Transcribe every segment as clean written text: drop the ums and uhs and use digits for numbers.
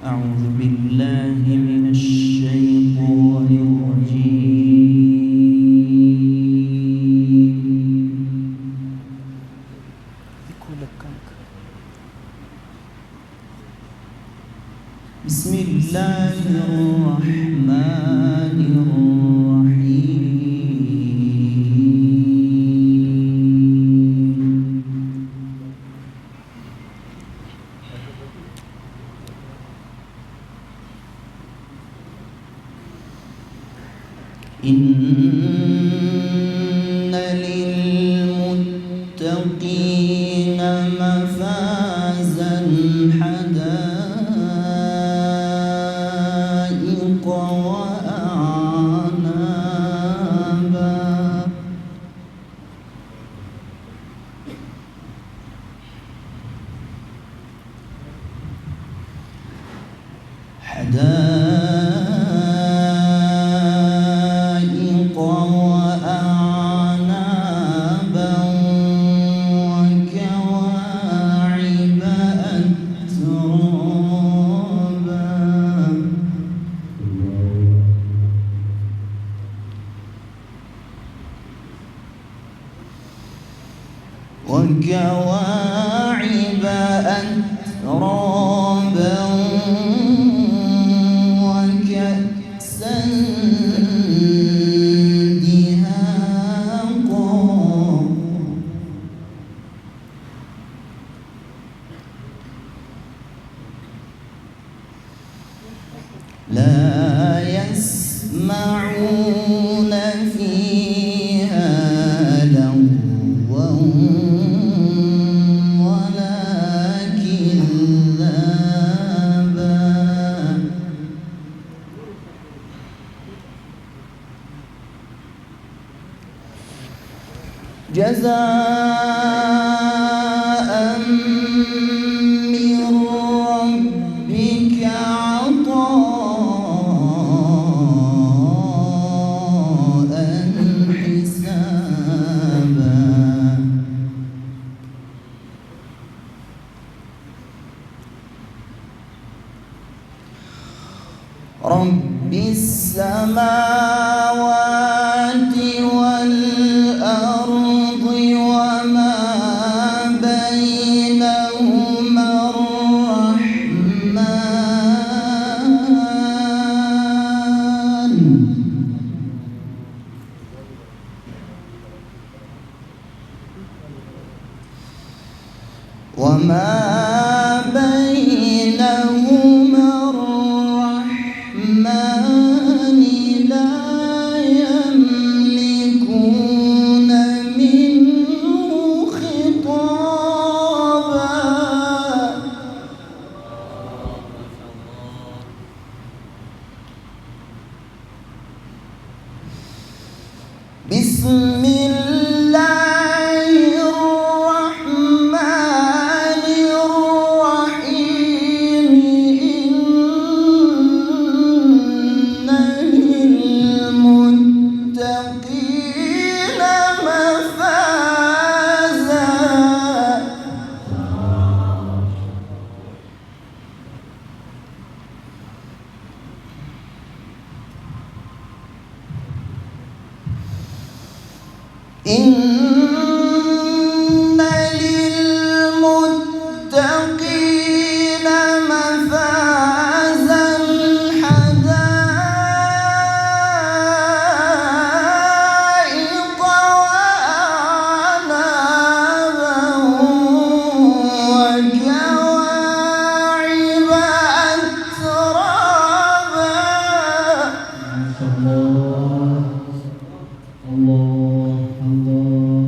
أعوذ بالله من الشيطان الرجيم. بسم الله الرحمن الرحيم. إن للمتقين مفازا حدائق وأعنابا وكواعب أترابا وكأسا دهاقا لا يسمعون فيها لغوا جزاء من ربك عطاء حسابا رب السماوات والأرض وما بينهما الرحمن وما بينهما الرحمن لا يملكون منه خطابا بسم الله الرحمن الرحيم إن للمتقين مفازا إن للمتقين مفازا حدائق وأعنابا وكواعب أترابا. ما شاء الله. الله الله.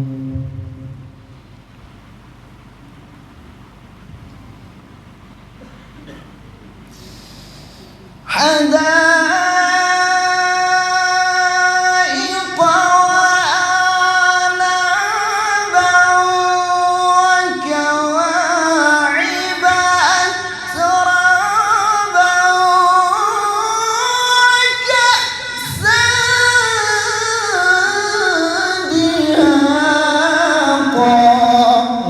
حدائق وأعنابا وكواعب أترابا وكأسا دهاقا.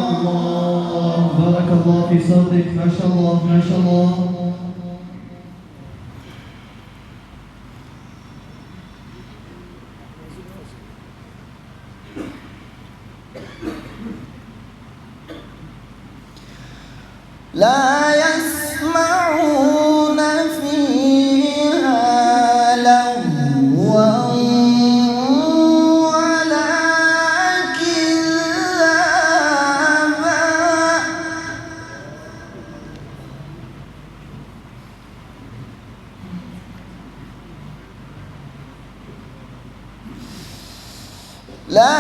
الله بارك الله في صوتك. ما شاء الله ما شاء الله. لا يسمعون فيها لغوا ولا كذابا لا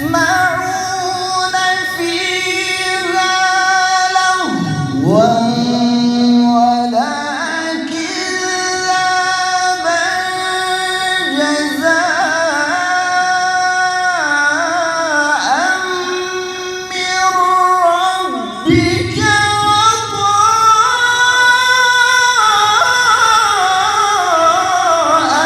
يسمعون فيها لغوا ولا كذابا جزاء من ربك عطاء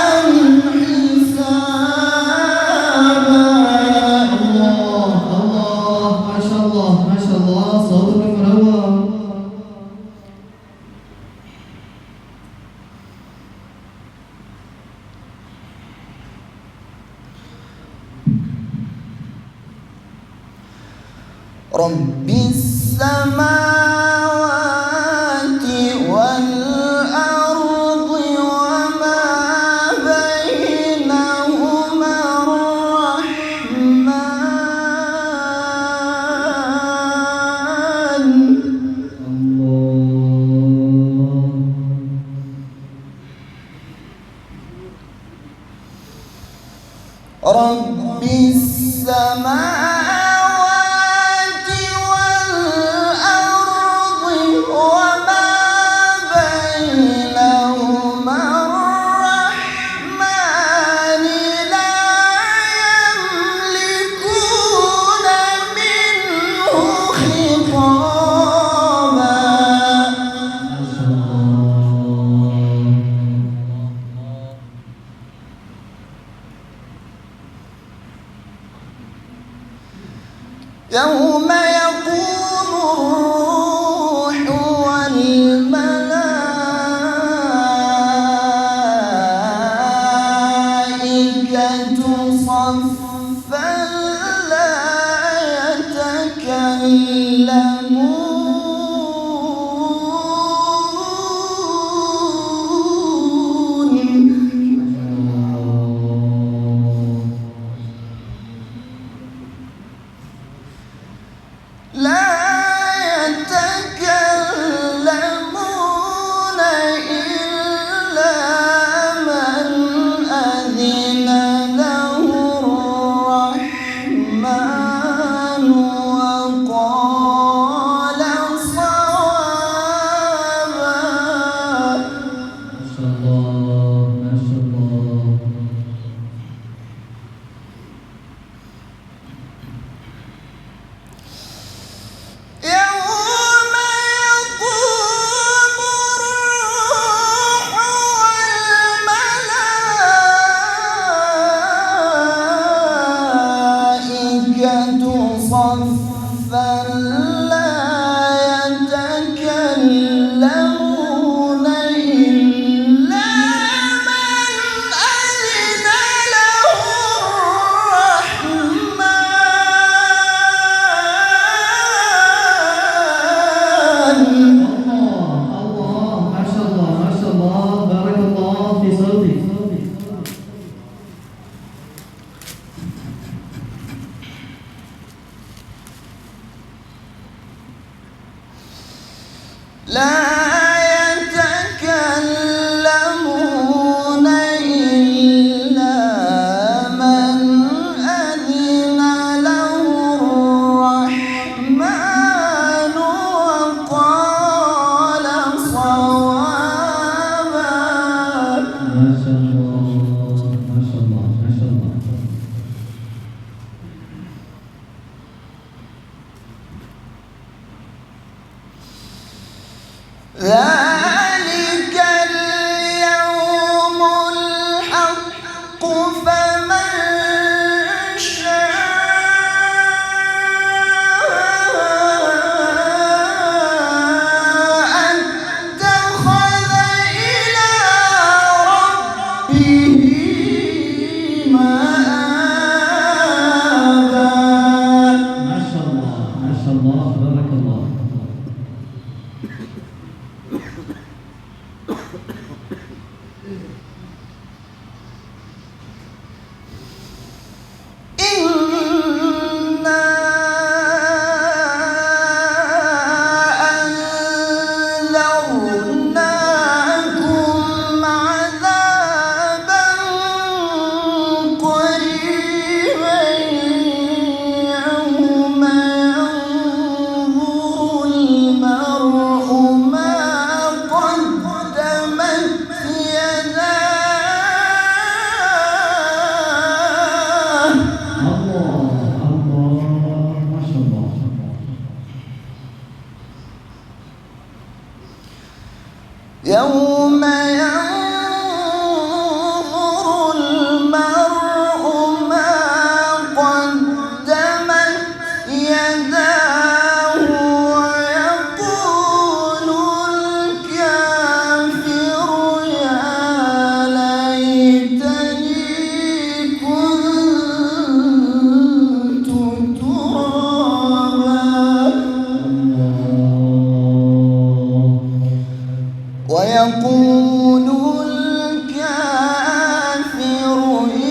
رب السماوات والأرض وما بينهما الرحمن رب السماوات والأرض وما بينهما الرحمن لا يملكون منه خطابا يوم يقوم الروح والملائكة صفا لا يتكلمون إلا من أذن له الرحمن وقال صوابا يوم يقوم الروح والملائكة صفا لا يتكلمون إلا من أذن له الرحمن لا يتكلمون إلا من أذن له الرحمن وقال صوابا ذلك اليوم الحق فمن شاء اتخذ إلى ربه مآبا. ما شاء الله بارك الله. يوم ينظر المرء ما قدمت يداه ويقول الكافر يا ليتني كنت ترابا ويقول الكافر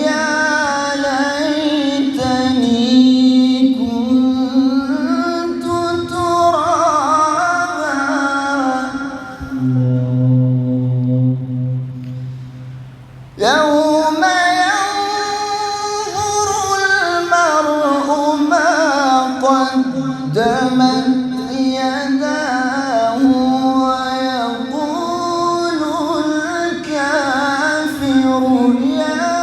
يا ليتني كنت ترابا يوم ينظر المرء ما قدمت يداه ويقول الكافر يا